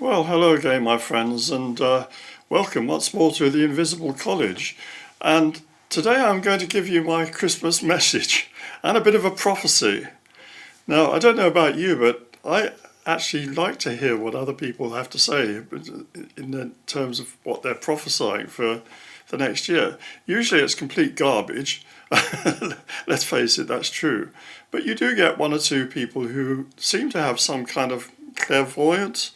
Well, hello again, my friends, and welcome once more to the Invisible College. And today I'm going to give you my Christmas message and a bit of a prophecy. Now, I don't know about you, but I actually like to hear what other people have to say in terms of what they're prophesying for the next year. Usually it's complete garbage. Let's face it, that's true. But you do get one or two people who seem to have some kind of clairvoyance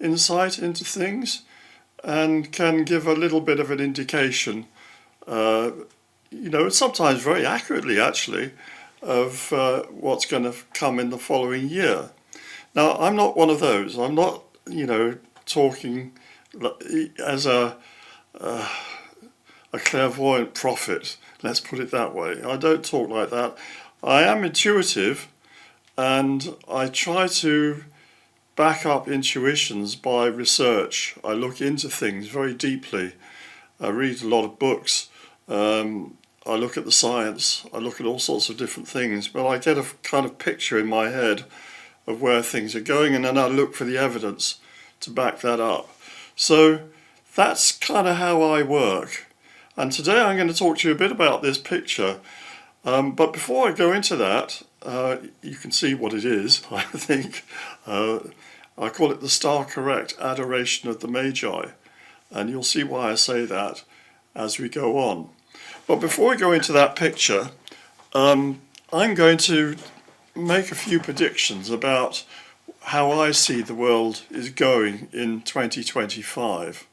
insight into things and can give a little bit of an indication, sometimes very accurately actually, of what's going to come in the following year. Now, I'm not one of those. I'm not, talking as a clairvoyant prophet, let's put it that way. I don't talk like that. I am intuitive and I try to back up intuitions by research. I look into things very deeply. I read a lot of books. I look at the science. I look at all sorts of different things, but I get a kind of picture in my head of where things are going, and then I look for the evidence to back that up. So that's kind of how I work. And today I'm going to talk to you a bit about this picture. But before I go into that, you can see what it is, I think. I call it the star correct adoration of the Magi. And you'll see why I say that as we go on. But before we go into that picture, I'm going to make a few predictions about how I see the world is going in 2025.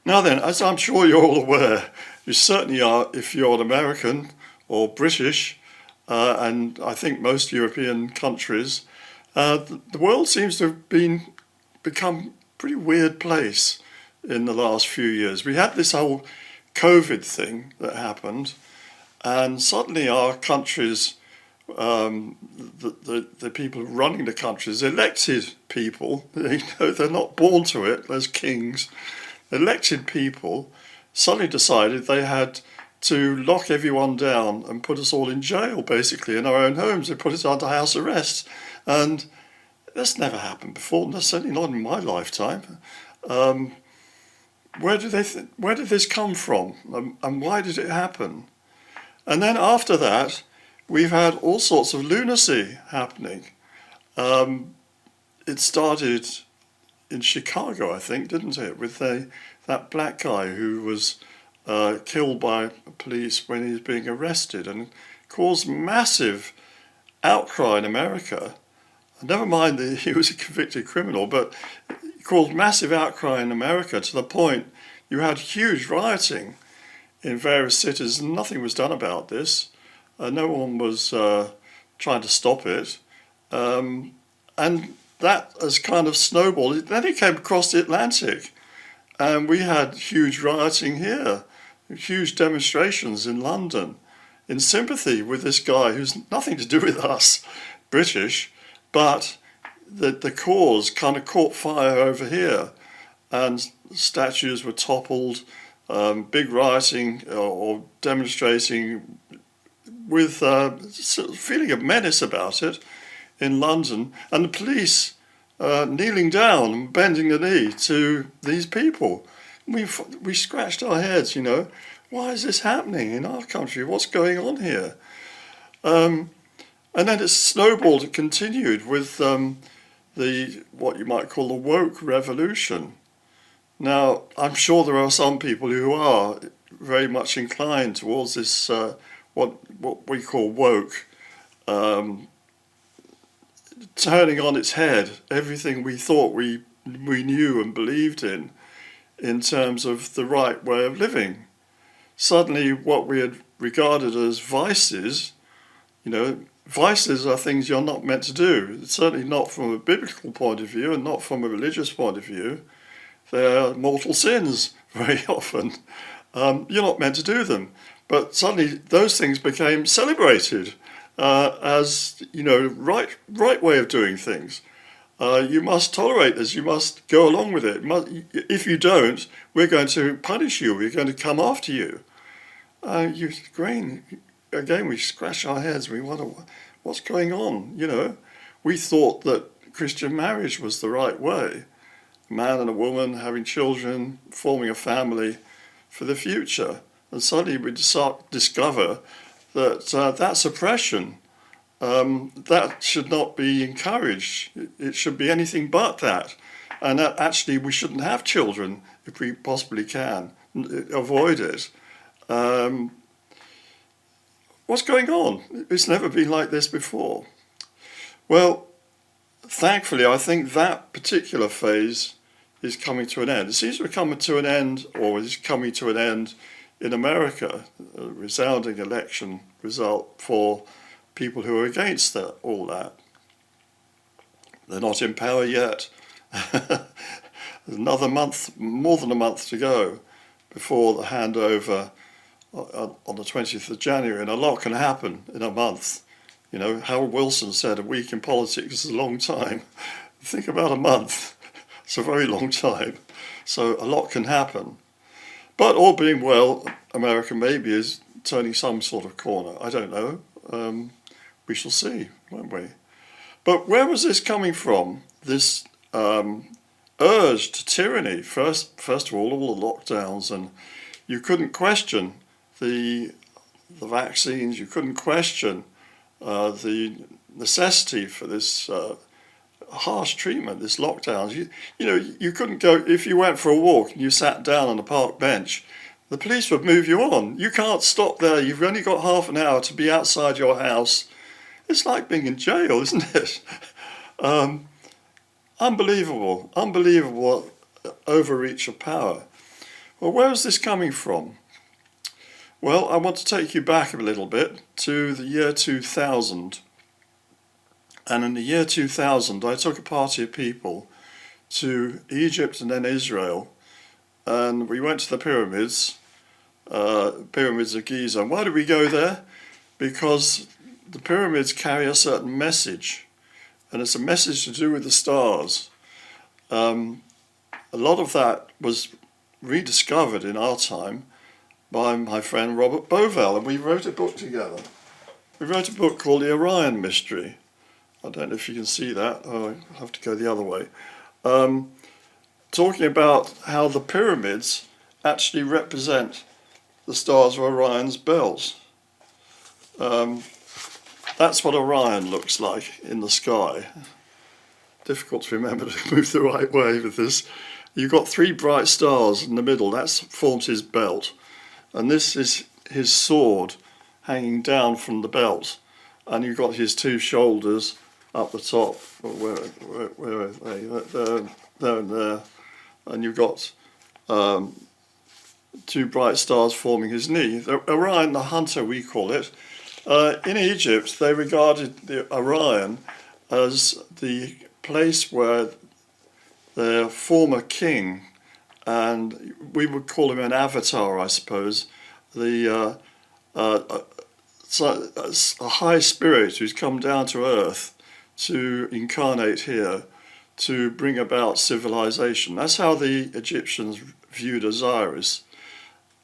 Now then, as I'm sure you're all aware, you certainly are if you're an American or British, and I think most European countries, the world seems to have become a pretty weird place in the last few years. We had this whole COVID thing that happened, and suddenly our countries, the people running the countries, elected people, they're not born to it as kings, elected people suddenly decided they had to lock everyone down and put us all in jail, basically, in our own homes. They put us under house arrest. And that's never happened before, certainly not in my lifetime. Where did this come from? And why did it happen? And then after that, we've had all sorts of lunacy happening. It started in Chicago, I think, didn't it? With that black guy who was killed by police when he was being arrested and caused massive outcry in America. Never mind that he was a convicted criminal, but it caused massive outcry in America to the point you had huge rioting in various cities and nothing was done about this. No one was trying to stop it. And that has kind of snowballed. Then it came across the Atlantic and we had huge rioting here, huge demonstrations in London in sympathy with this guy who's nothing to do with us, British, but the cause kind of caught fire over here and statues were toppled, big rioting or demonstrating with a feeling of menace about it in London, and the police kneeling down and bending the knee to these people. We scratched our heads, why is this happening in our country? What's going on here? And then it snowballed, it continued with what you might call the woke revolution. Now, I'm sure there are some people who are very much inclined towards this, what we call woke, turning on its head everything we thought we knew and believed in terms of the right way of living. Suddenly what we had regarded as vices, vices are things you're not meant to do. It's certainly not from a biblical point of view and not from a religious point of view. They're mortal sins very often. You're not meant to do them. But suddenly those things became celebrated as, right way of doing things. You must tolerate this. You must go along with it. If you don't, we're going to punish you. We're going to come after you. Again, we scratch our heads. We wonder what's going on. We thought that Christian marriage was the right way. A man and a woman having children, forming a family for the future. And suddenly we discover that that's oppression. That should not be encouraged. It should be anything but that. And that actually we shouldn't have children if we possibly can. Avoid it. What's going on? It's never been like this before. Well, thankfully, I think that particular phase is coming to an end. It seems to be coming to an end, or is coming to an end in America, a resounding election result for people who are against that, all that. They're not in power yet. Another month, more than a month to go before the handover on the 20th of January, and a lot can happen in a month. You know, Harold Wilson said a week in politics is a long time. Think about a month. It's a very long time. So a lot can happen. But all being well, America maybe is turning some sort of corner. I don't know. We shall see, won't we? But where was this coming from? This urge to tyranny. First of all the lockdowns, and you couldn't question the vaccines. You couldn't question the necessity for this harsh treatment, this lockdowns. You couldn't go, if you went for a walk and you sat down on a park bench, the police would move you on. You can't stop there. You've only got half an hour to be outside your house. It's like being in jail, isn't it? Unbelievable overreach of power. Well, where is this coming from? Well, I want to take you back a little bit to the year 2000. And in the year 2000, I took a party of people to Egypt and then Israel. And we went to the pyramids of Giza. And why did we go there? Because the pyramids carry a certain message. And it's a message to do with the stars. A lot of that was rediscovered in our time by my friend Robert Bovell, and we wrote a book together. We wrote a book called The Orion Mystery. I don't know if you can see that. Oh, I'll have to go the other way. Talking about how the pyramids actually represent the stars of Orion's belt. That's what Orion looks like in the sky. Difficult to remember to move the right way with this. You've got three bright stars in the middle. That forms his belt. And this is his sword hanging down from the belt. And you've got his two shoulders up the top. Where are they? There and there. And you've got two bright stars forming his knee. Orion the hunter, we call it. In Egypt, they regarded the Orion as the place where their former king, and we would call him an avatar, I suppose, a high spirit who's come down to earth to incarnate here to bring about civilization. That's how the Egyptians viewed Osiris.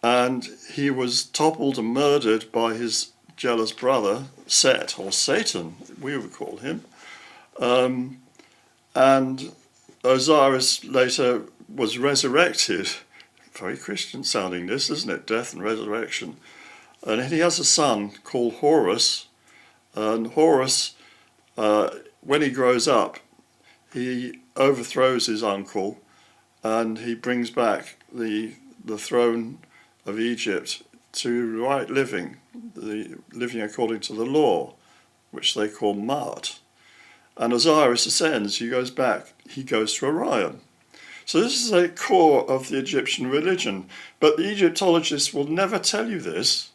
And he was toppled and murdered by his jealous brother, Set, or Satan, we would call him. And Osiris later was resurrected. Very Christian sounding this, isn't it? Death and resurrection. And he has a son called Horus. And Horus, when he grows up, he overthrows his uncle and he brings back the throne of Egypt to right living, the living according to the law, which they call Ma'at. And Osiris ascends, he goes back, he goes to Orion. So this is a core of the Egyptian religion. But the Egyptologists will never tell you this.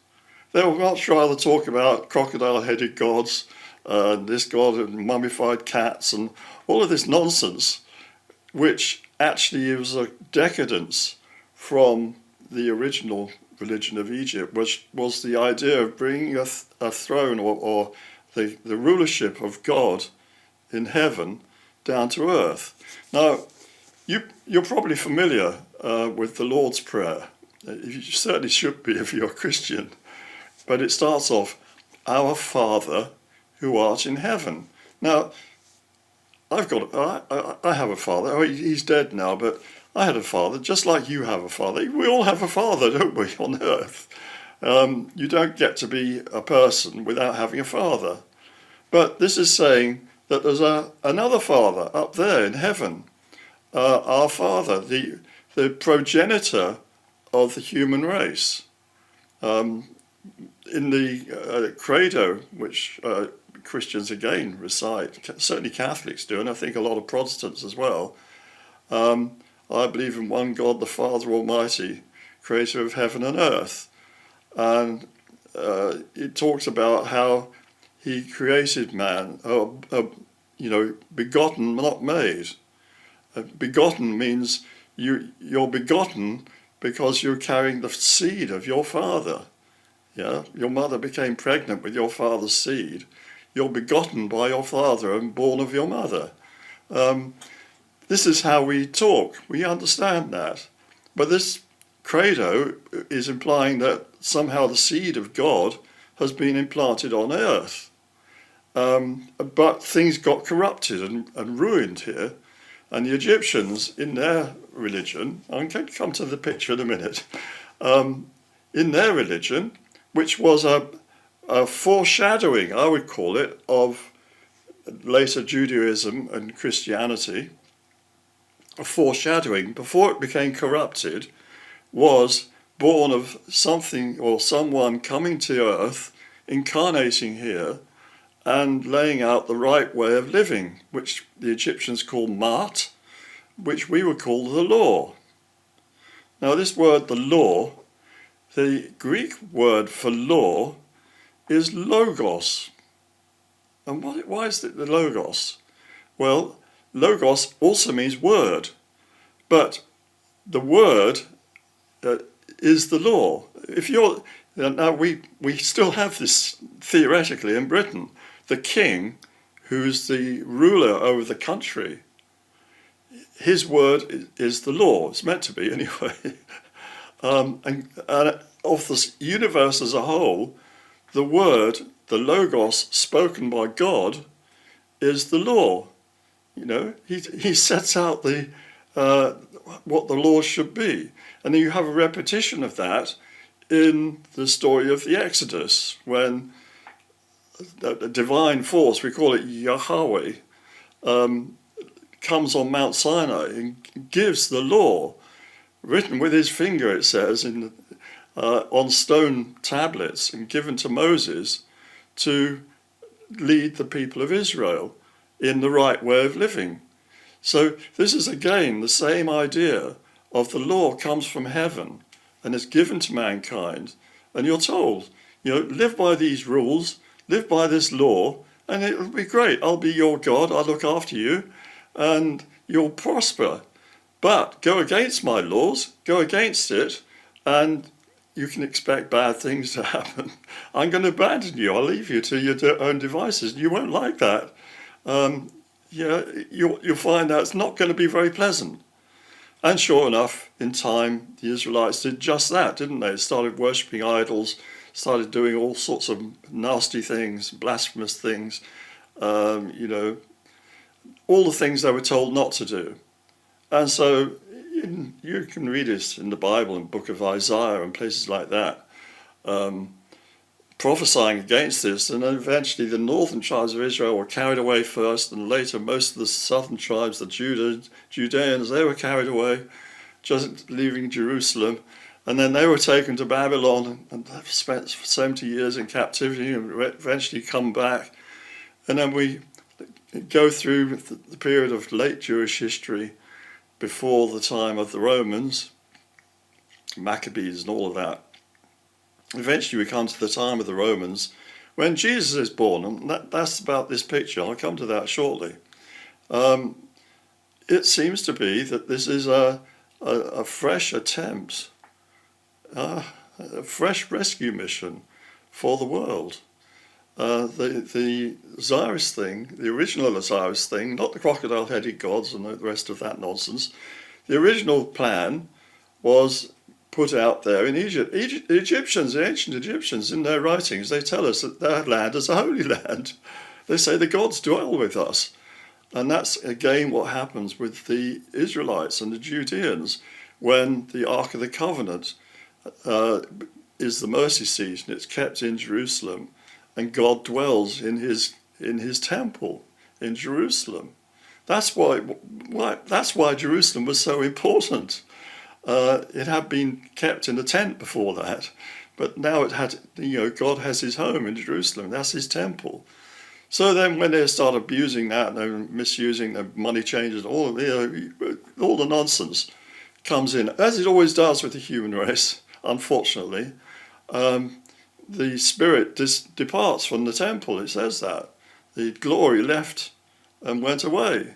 They'll much rather talk about crocodile-headed gods, this god of mummified cats, and all of this nonsense, which actually was a decadence from the original religion of Egypt, which was the idea of bringing a throne or the rulership of God in heaven down to earth. Now, you're probably familiar with the Lord's Prayer. You certainly should be if you're a Christian. But it starts off, Our Father who art in heaven. Now, I have a father. Oh, he's dead now, but I had a father, just like you have a father. We all have a father, don't we, on earth? You don't get to be a person without having a father. But this is saying that there's another father up there in heaven, our father, the progenitor of the human race. In the credo, which Christians again recite, certainly Catholics do, and I think a lot of Protestants as well, I believe in one God, the Father Almighty, creator of heaven and earth. And it talks about how he created man, begotten, not made. Begotten means you're begotten because you're carrying the seed of your father. Yeah, your mother became pregnant with your father's seed. You're begotten by your father and born of your mother. This is how we talk. We understand that. But this credo is implying that somehow the seed of God has been implanted on earth. But things got corrupted and ruined here. And the Egyptians, in their religion, I'm going to come to the picture in a minute, in their religion, which was a foreshadowing, I would call it, of later Judaism and Christianity, a foreshadowing, before it became corrupted, was born of something or someone coming to earth, incarnating here, and laying out the right way of living, which the Egyptians called Ma'at, which we would call the law. Now this word, the law, the Greek word for law is logos. And why is it the logos? Well, logos also means word, but the word is the law. Now we still have this theoretically in Britain. The king, who's the ruler over the country, his word is the law. It's meant to be anyway. And of the universe as a whole, the word, the logos spoken by God, is the law. You know, he sets out what the law should be, and then you have a repetition of that in the story of the Exodus, when the divine force, we call it Yahweh, comes on Mount Sinai and gives the law, written with his finger, it says, on stone tablets, and given to Moses to lead the people of Israel in the right way of living. So this is again the same idea of the law comes from heaven and is given to mankind, and you're told, live by these rules, live by this law, and it'll be great. I'll be your God, I'll look after you, and you'll prosper. But go against my laws, go against it, and you can expect bad things to happen. I'm going to abandon you. I'll leave you to your own devices. You won't like that. You'll find that it's not going to be very pleasant. And sure enough, in time, the Israelites did just that, didn't they? Started worshipping idols, started doing all sorts of nasty things, blasphemous things, all the things they were told not to do. And so you can read it in the Bible, in the book of Isaiah and places like that, prophesying against this. And then eventually the northern tribes of Israel were carried away first, and later most of the southern tribes, the Judeans, they were carried away, just leaving Jerusalem. And then they were taken to Babylon and spent 70 years in captivity and eventually come back. And then we go through the period of late Jewish history before the time of the Romans, Maccabees and all of that. Eventually we come to the time of the Romans when Jesus is born, and that's about this picture. I'll come to that shortly. It seems to be that this is a fresh attempt, a fresh rescue mission for the world. The Osiris thing, the original Osiris thing, not the crocodile-headed gods and the rest of that nonsense. The original plan was put out there in Egypt. The Egyptians, the ancient Egyptians, in their writings, they tell us that their land is a holy land. They say the gods dwell with us. And that's again what happens with the Israelites and the Judeans when the Ark of the Covenant is the mercy seat and it's kept in Jerusalem, and God dwells in his temple in Jerusalem. That's why Jerusalem was so important. It had been kept in a tent before that, but now it had, God has his home in Jerusalem. That's his temple. So then when they start abusing that and misusing the money changes, all the nonsense comes in, as it always does with the human race, unfortunately. The spirit departs from the temple. It says that. The glory left and went away.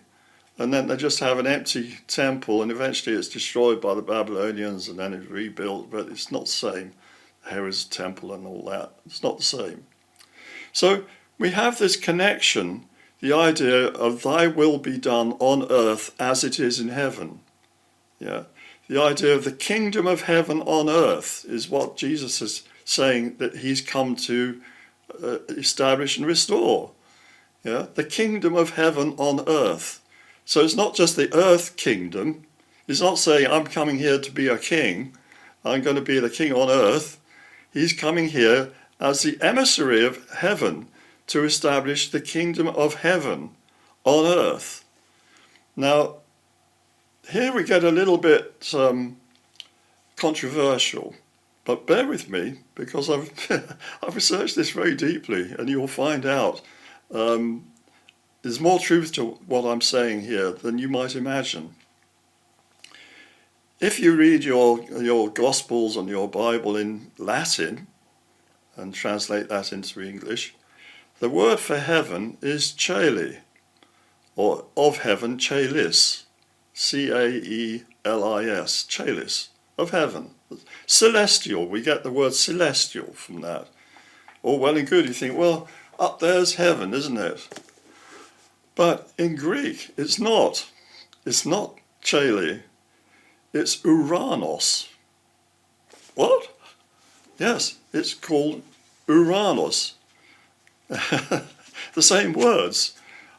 And then they just have an empty temple, and eventually it's destroyed by the Babylonians, and then it's rebuilt, but it's not the same. Herod's temple and all that. It's not the same. So we have this connection, the idea of thy will be done on earth as it is in heaven. Yeah. The idea of the kingdom of heaven on earth is what Jesus is saying that he's come to establish and restore. Yeah. The kingdom of heaven on earth. So it's not just the earth kingdom. He's not saying I'm coming here to be a king. I'm going to be the king on earth. He's coming here as the emissary of heaven to establish the kingdom of heaven on earth. Now, here we get a little bit controversial, but bear with me because I've I've researched this very deeply, and you'll find out there's more truth to what I'm saying here than you might imagine. If you read your Gospels and your Bible in Latin and translate that into English, the word for heaven is caeli, or of heaven, caelis, Caelis, caelis, of heaven. Celestial, we get the word celestial from that. All well and good, you think, well, up there's heaven, isn't it? But in Greek, it's not. It's not caeli, it's Uuranos. What? Yes, it's called Uranus. The same words.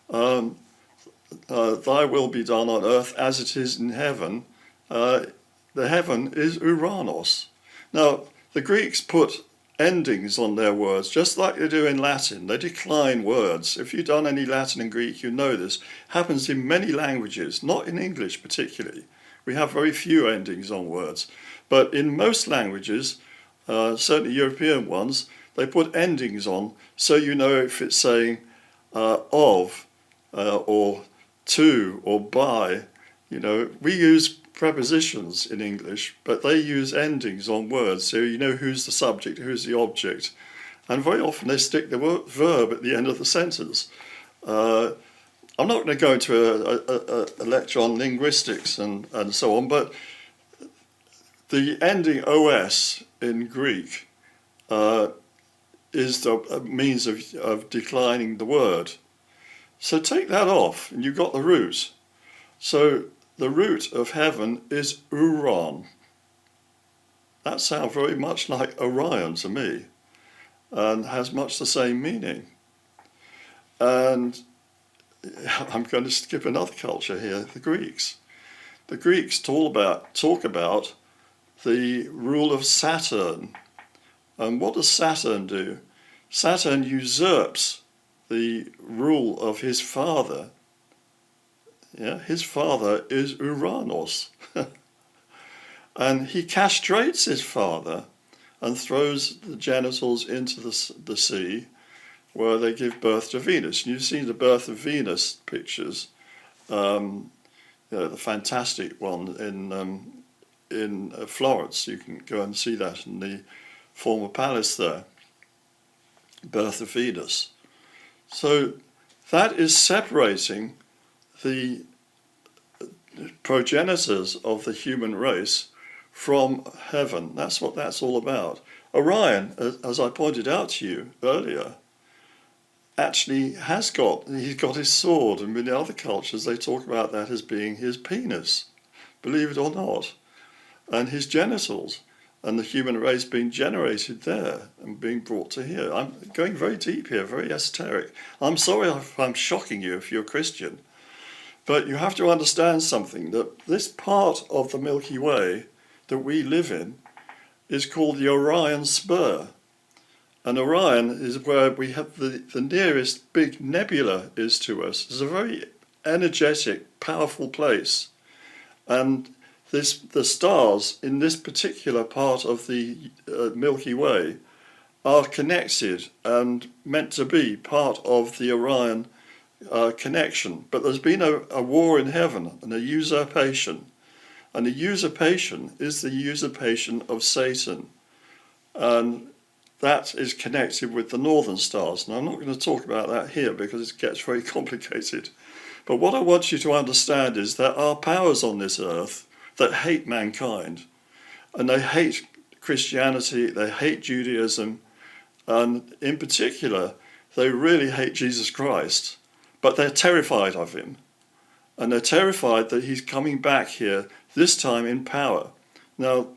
Thy will be done on earth as it is in heaven. The heaven is Uranus. Now, the Greeks put endings on their words, just like they do in Latin. They decline words. If you've done any Latin and Greek, you know this. Happens in many languages, not in English particularly. We have very few endings on words. But in most languages, certainly European ones, they put endings on so you know if it's saying of or to or by. We use prepositions in English, but they use endings on words so you know who's the subject, who's the object. And very often they stick the verb at the end of the sentence. I'm not going to go into a lecture on linguistics and so on, but the ending os in Greek is the means of declining the word. So take that off, and you've got the root. So the root of heaven is Uran. That sounds very much like Orion to me, and has much the same meaning. And I'm going to skip another culture here, the Greeks. The Greeks talk about the rule of Saturn. And what does Saturn do? Saturn usurps the rule of his father. Yeah, his father is Uranus. And he castrates his father and throws the genitals into the sea, where they give birth to Venus. And you've seen the birth of Venus pictures, the fantastic one in Florence. You can go and see that in the former palace there, birth of Venus. So that is separating the progenitors of the human race from heaven. That's what that's all about. Orion, as I pointed out to you earlier, actually he's got his sword, and in other cultures they talk about that as being his penis, believe it or not, and his genitals, and the human race being generated there and being brought to here. I'm going very deep here, very esoteric. I'm sorry if I'm shocking you if you're a Christian, But you have to understand something, that this part of the Milky Way that we live in is called the Orion Spur. And Orion is where we have the nearest big nebula is to us. It's a very energetic, powerful place. And the stars in this particular part of the Milky Way are connected and meant to be part of the Orion connection. But there's been a war in heaven and a usurpation. And the usurpation is the usurpation of Satan. And that is connected with the northern stars. Now, I'm not going to talk about that here because it gets very complicated. But what I want you to understand is there are powers on this earth that hate mankind. And they hate Christianity, they hate Judaism, and in particular, they really hate Jesus Christ. But they're terrified of him. And they're terrified that he's coming back here, this time in power. Now,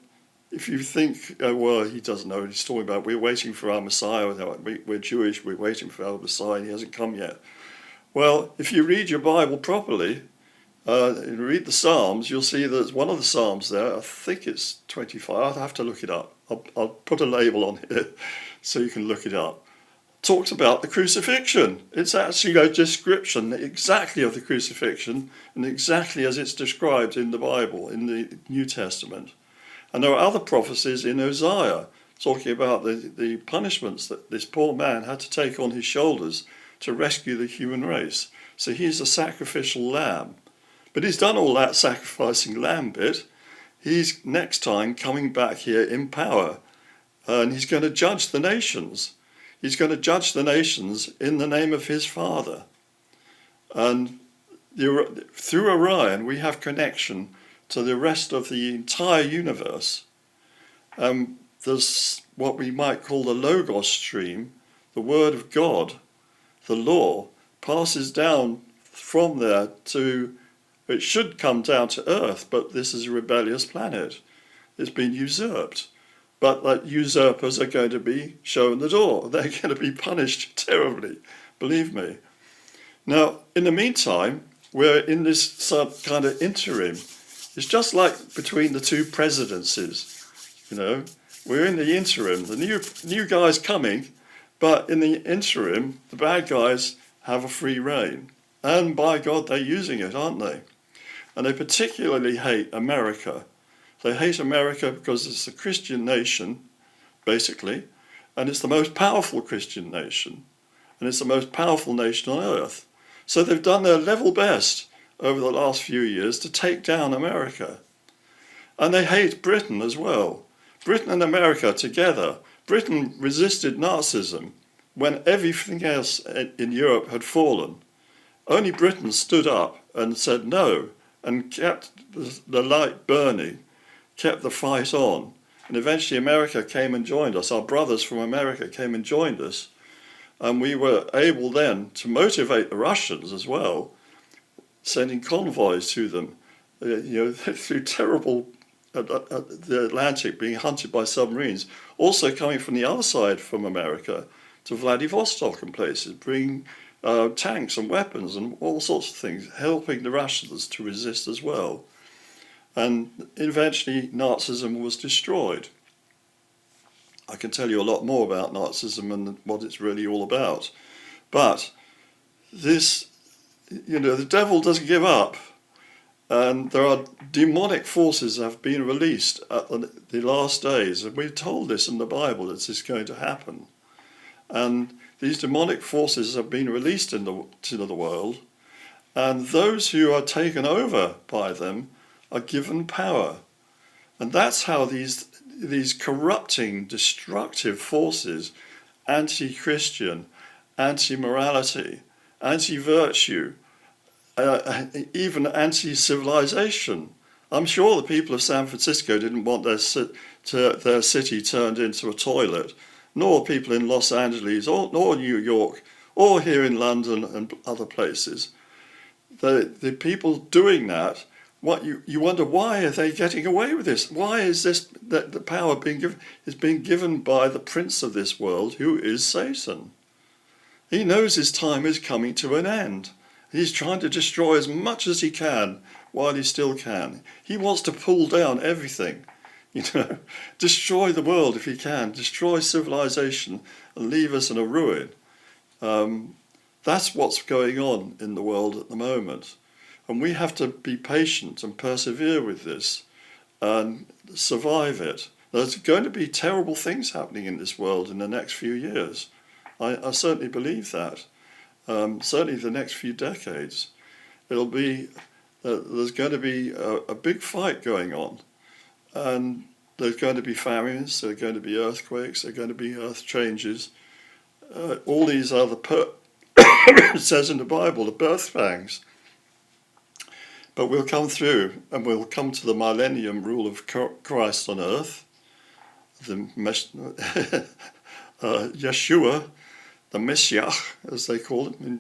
if you think, well, he doesn't know what he's talking about, we're waiting for our Messiah, we're Jewish, we're waiting for our Messiah, and he hasn't come yet. Well, if you read your Bible properly, and read the Psalms, you'll see there's one of the Psalms there, I think it's 25, I'll have to look it up. I'll put a label on here so you can look it up. Talks about the crucifixion. It's actually a description exactly of the crucifixion and exactly as it's described in the Bible, in the New Testament. And there are other prophecies in Hosea talking about the punishments that this poor man had to take on his shoulders to rescue the human race. So he's a sacrificial lamb. But he's done all that sacrificing lamb bit. He's next time coming back here in power. And he's going to judge the nations. He's going to judge the nations in the name of his Father. And through Orion, we have connection to the rest of the entire universe. There's what we might call the Logos stream, the Word of God, the law, passes down from there to, it should come down to Earth, but this is a rebellious planet. It's been usurped. But that usurpers are going to be shown the door. They're going to be punished terribly, believe me. Now, in the meantime, we're in this kind of interim. It's just like between the two presidencies, you know. We're in the interim. The new guy's coming, but in the interim, the bad guys have a free reign. And by God, they're using it, aren't they? And they particularly hate America. They hate America because it's a Christian nation, basically, and it's the most powerful Christian nation, and it's the most powerful nation on earth. So they've done their level best over the last few years to take down America. And they hate Britain as well. Britain and America together. Britain resisted Nazism when everything else in Europe had fallen. Only Britain stood up and said no, and kept the light burning, kept the fight on. And eventually America came and joined us. Our brothers from America came and joined us. And we were able then to motivate the Russians as well, sending convoys to them, through terrible, the Atlantic, being hunted by submarines. Also coming from the other side from America to Vladivostok and places, bringing tanks and weapons and all sorts of things, helping the Russians to resist as well. And eventually Nazism was destroyed. I can tell you a lot more about Nazism and what it's really all about. But this, the devil doesn't give up. And there are demonic forces that have been released at the last days. And we're told this in the Bible, that this is going to happen. And these demonic forces have been released into the world. And those who are taken over by them are given power. And that's how these corrupting, destructive forces, anti-Christian, anti-morality, anti-virtue, even anti-civilization. I'm sure the people of San Francisco didn't want their city turned into a toilet, nor people in Los Angeles, nor New York, or here in London and other places. The people doing that, you wonder, why are they getting away with this? Why is this that the power being given by the prince of this world, who is Satan? He knows his time is coming to an end, He's trying to destroy as much as he can while he still can. He wants to pull down everything, destroy the world if he can, destroy civilization and leave us in a ruin. That's what's going on in the world at the moment. And we have to be patient and persevere with this and survive it. There's going to be terrible things happening in this world in the next few years. I certainly believe that. Certainly the next few decades. There's going to be a big fight going on. And there's going to be famines, there are going to be earthquakes, there are going to be earth changes. All these are it says in the Bible, the birth pangs. But we'll come through and we'll come to the millennium rule of Christ on earth. Yeshua, the Messiah, as they call him in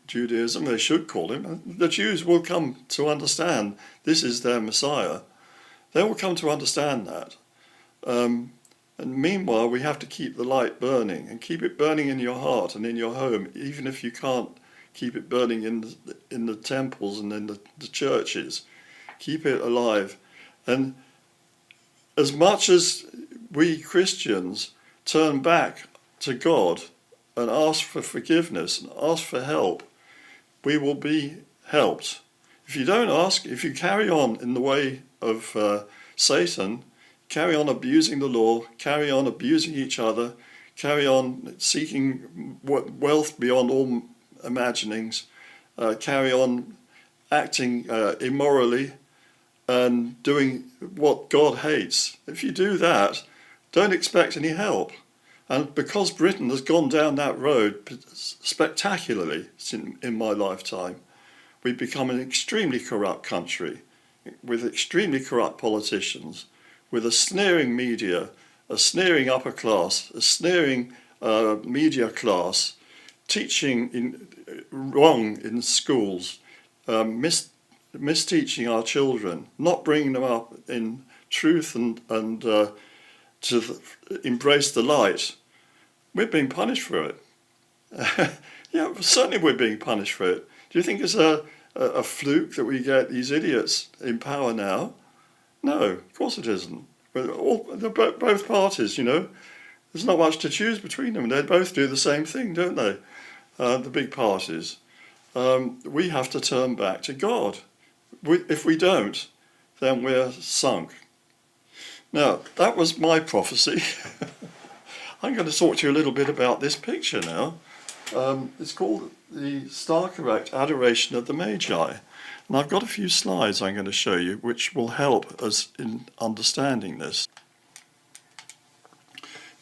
Judaism, they should call him. The Jews will come to understand this is their Messiah. They will come to understand that. And meanwhile, we have to keep the light burning and keep it burning in your heart and in your home, even if you can't keep it burning in the temples and in the churches. Keep it alive. And as much as we Christians turn back to God and ask for forgiveness and ask for help, we will be helped. If you don't ask, if you carry on in the way of Satan, carry on abusing the law, carry on abusing each other, carry on seeking wealth beyond all imaginings, carry on acting immorally and doing what God hates. If you do that, don't expect any help. And because Britain has gone down that road spectacularly in my lifetime, we've become an extremely corrupt country with extremely corrupt politicians, with a sneering media, a sneering upper class, a sneering media class, teaching wrong in schools, misteaching our children, not bringing them up in truth and to embrace the light. We're being punished for it. Yeah, certainly we're being punished for it. Do you think it's a fluke that we get these idiots in power now? No, of course it isn't. Both parties, there's not much to choose between them. They both do the same thing, don't they? The big parties. We have to turn back to God. If we don't, then we're sunk. Now, that was my prophecy. I'm going to talk to you a little bit about this picture now. It's called the Star Correct Adoration of the Magi. And I've got a few slides I'm going to show you which will help us in understanding this.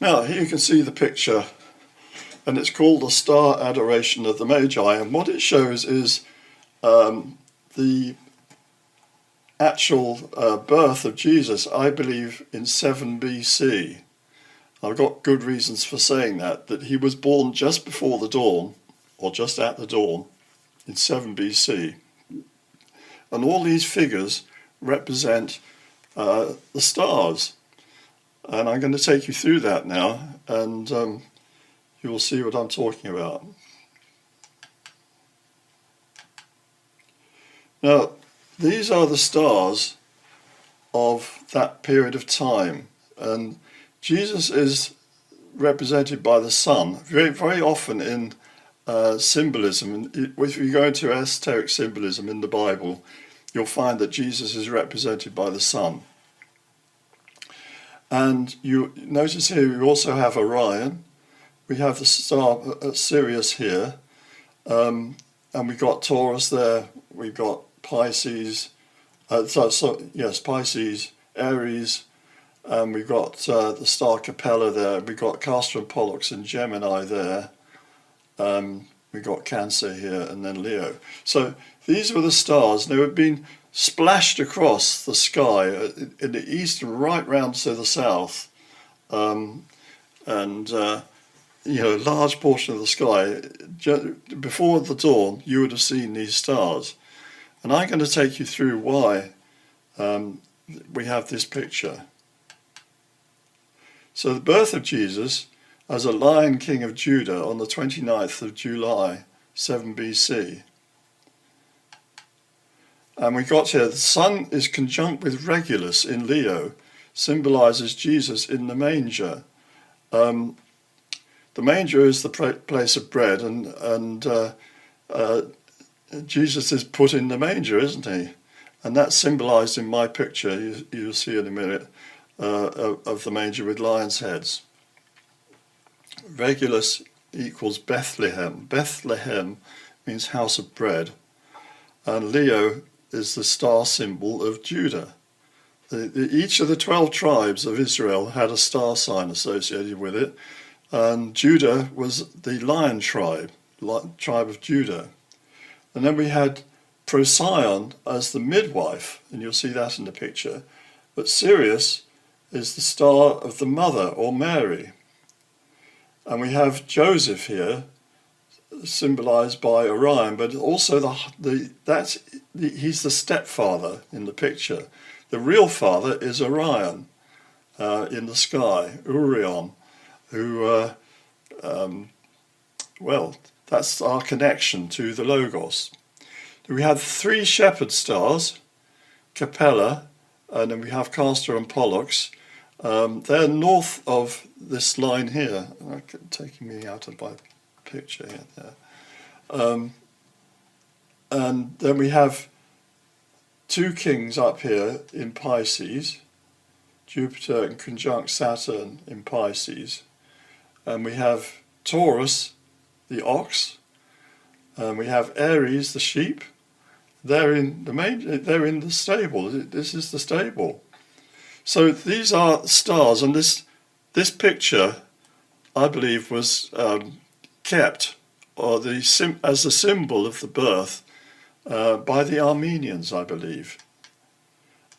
Now, here you can see the picture, and it's called the Star Adoration of the Magi. And what it shows is the actual birth of Jesus, I believe, in 7 BC. I've got good reasons for saying that he was born just before the dawn, or just at the dawn, in 7 BC. And all these figures represent the stars. And I'm going to take you through that now, and you will see what I'm talking about. Now, these are the stars of that period of time, and Jesus is represented by the sun very, very often in symbolism. If you go into esoteric symbolism in the Bible, you'll find that Jesus is represented by the sun. And you notice here we also have Orion. We have the star Sirius here, and we've got Taurus there. We've got Pisces. Pisces, Aries. We've got the star Capella there. We've got Castor and Pollux and Gemini there. We've got Cancer here, and then Leo. So these were the stars. They have been splashed across the sky in the east and right round to the south. A large portion of the sky, before the dawn, you would have seen these stars. And I'm going to take you through why we have this picture. So the birth of Jesus as a Lion King of Judah on the 29th of July, 7 BC. And we got here, the sun is conjunct with Regulus in Leo, symbolises Jesus in the manger. The manger is the place of bread, and Jesus is put in the manger, isn't he? And that's symbolised in my picture, you'll see in a minute, of the manger with lions' heads. Regulus equals Bethlehem. Bethlehem means house of bread. And Leo is the star symbol of Judah. Each of the 12 tribes of Israel had a star sign associated with it, and Judah was the lion tribe of Judah. And then we had Procyon as the midwife, and you'll see that in the picture. But Sirius is the star of the mother, or Mary. And we have Joseph here, symbolised by Orion, but also he's the stepfather in the picture. The real father is Orion in the sky, Orion, who, that's our connection to the Logos. We have 3 shepherd stars, Capella, and then we have Castor and Pollux. They're north of this line here. Taking me out of my picture here. There. And then we have 2 kings up here in Pisces, Jupiter in conjunct Saturn in Pisces. And we have Taurus, the ox, and we have Aries, the sheep. They're in the stable. This is the stable. So these are stars, and this picture, I believe, was kept as a symbol of the birth by the Armenians, I believe.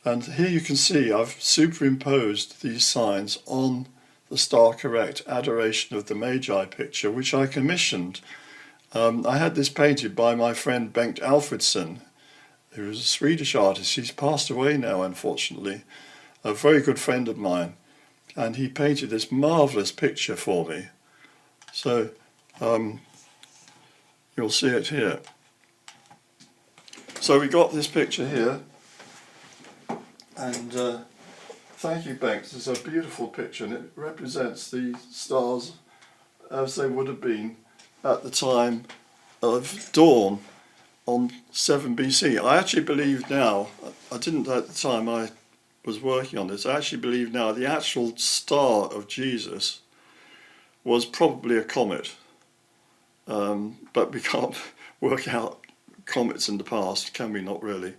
And here you can see I've superimposed these signs on the Star Correct Adoration of the Magi picture, which I commissioned. I had this painted by my friend Bengt Alfredsson, who was a Swedish artist. He's passed away now, unfortunately. A very good friend of mine. And he painted this marvellous picture for me. So you'll see it here. So we got this picture here. And thank you, Bengt. It's a beautiful picture, and it represents the stars as they would have been at the time of dawn on 7 BC. I actually believe now, I didn't at the time I was working on this, I actually believe now the actual star of Jesus was probably a comet. But we can't work out comets in the past, can we? Not really.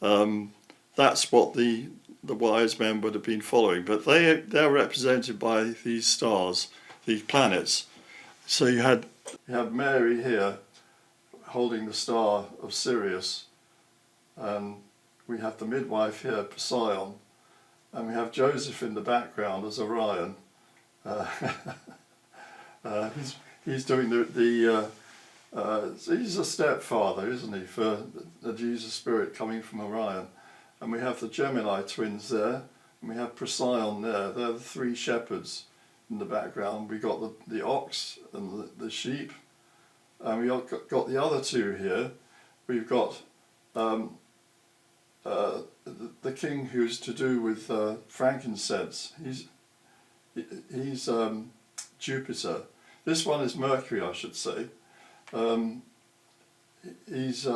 That's what the wise men would have been following. But they're represented by these stars, these planets. So you had Mary here holding the star of Sirius, and we have the midwife here, Procyon, and we have Joseph in the background as Orion. He's doing he's a stepfather, isn't he, for the Jesus spirit coming from Orion. And we have the Gemini twins there, and we have Procyon there. They're the 3 shepherds in the background. We got the ox and the sheep, and we got the other 2 here. We've got the king who's to do with frankincense. He's Jupiter. This one is Mercury, I should say. He's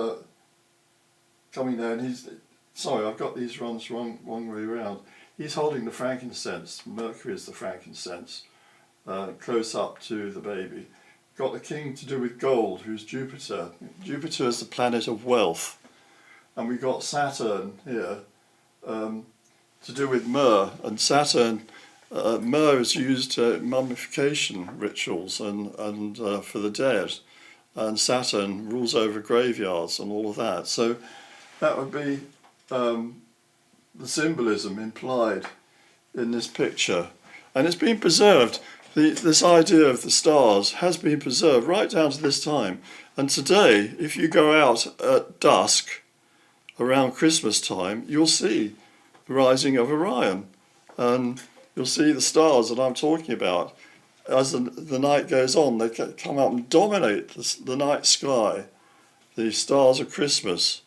coming there, and sorry, I've got these runs wrong way around. He's holding the frankincense. Mercury is the frankincense, close up to the baby. Got the king to do with gold, who's Jupiter. Jupiter is the planet of wealth. And we got Saturn here to do with myrrh. And Saturn, myrrh is used to mummification rituals and for the dead. And Saturn rules over graveyards and all of that. So that would be the symbolism implied in this picture. And it's been preserved. This idea of the stars has been preserved right down to this time. And today, if you go out at dusk, around Christmas time, you'll see the rising of Orion. And you'll see the stars that I'm talking about. As the night goes on, they come up and dominate the night sky. The stars of Christmas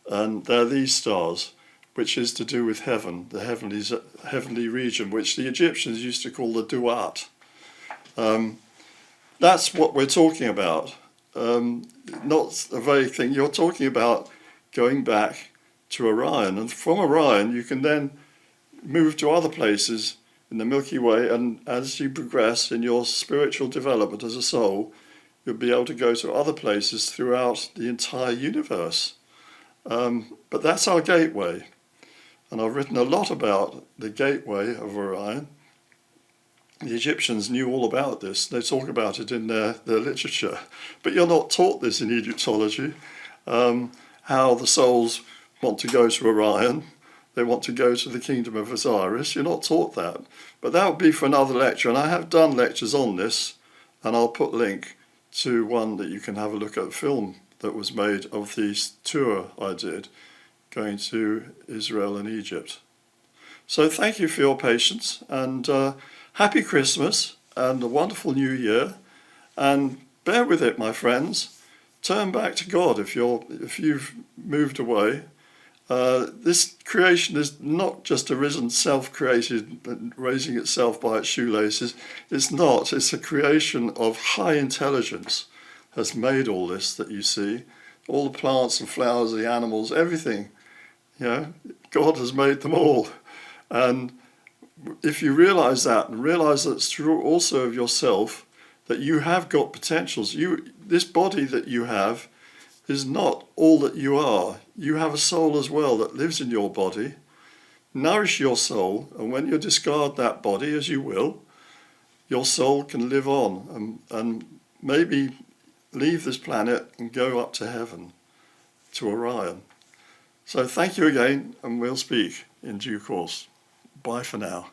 and they're these stars, which is to do with heaven, the heavenly region, which the Egyptians used to call the Duat. That's what we're talking about. Not a vague thing. You're talking about going back to Orion, and from Orion you can then move to other places in the Milky Way, and as you progress in your spiritual development as a soul, you'll be able to go to other places throughout the entire universe. But that's our gateway, and I've written a lot about the gateway of Orion. The Egyptians knew all about this. They talk about it in their literature. But you're not taught this in Egyptology, how the souls want to go to Orion. They want to go to the kingdom of Osiris. You're not taught that. But that would be for another lecture. And I have done lectures on this, and I'll put a link to one that you can have a look at, a film that was made of this tour I did going to Israel and Egypt. So thank you for your patience, and happy Christmas and a wonderful new year, and bear with it, my friends. Turn back to God if you've moved away. This creation is not just arisen self-created and raising itself by its shoelaces. It's not. It's a creation of high intelligence has made all this that you see. All the plants and flowers, the animals, everything. God has made them all. And if you realize that, and realize that it's true also of yourself, that you have got potentials. This body that you have is not all that you are. You have a soul as well that lives in your body. Nourish your soul, and when you discard that body, as you will, your soul can live on and maybe leave this planet and go up to heaven, to Orion. So thank you again, and we'll speak in due course. Bye for now.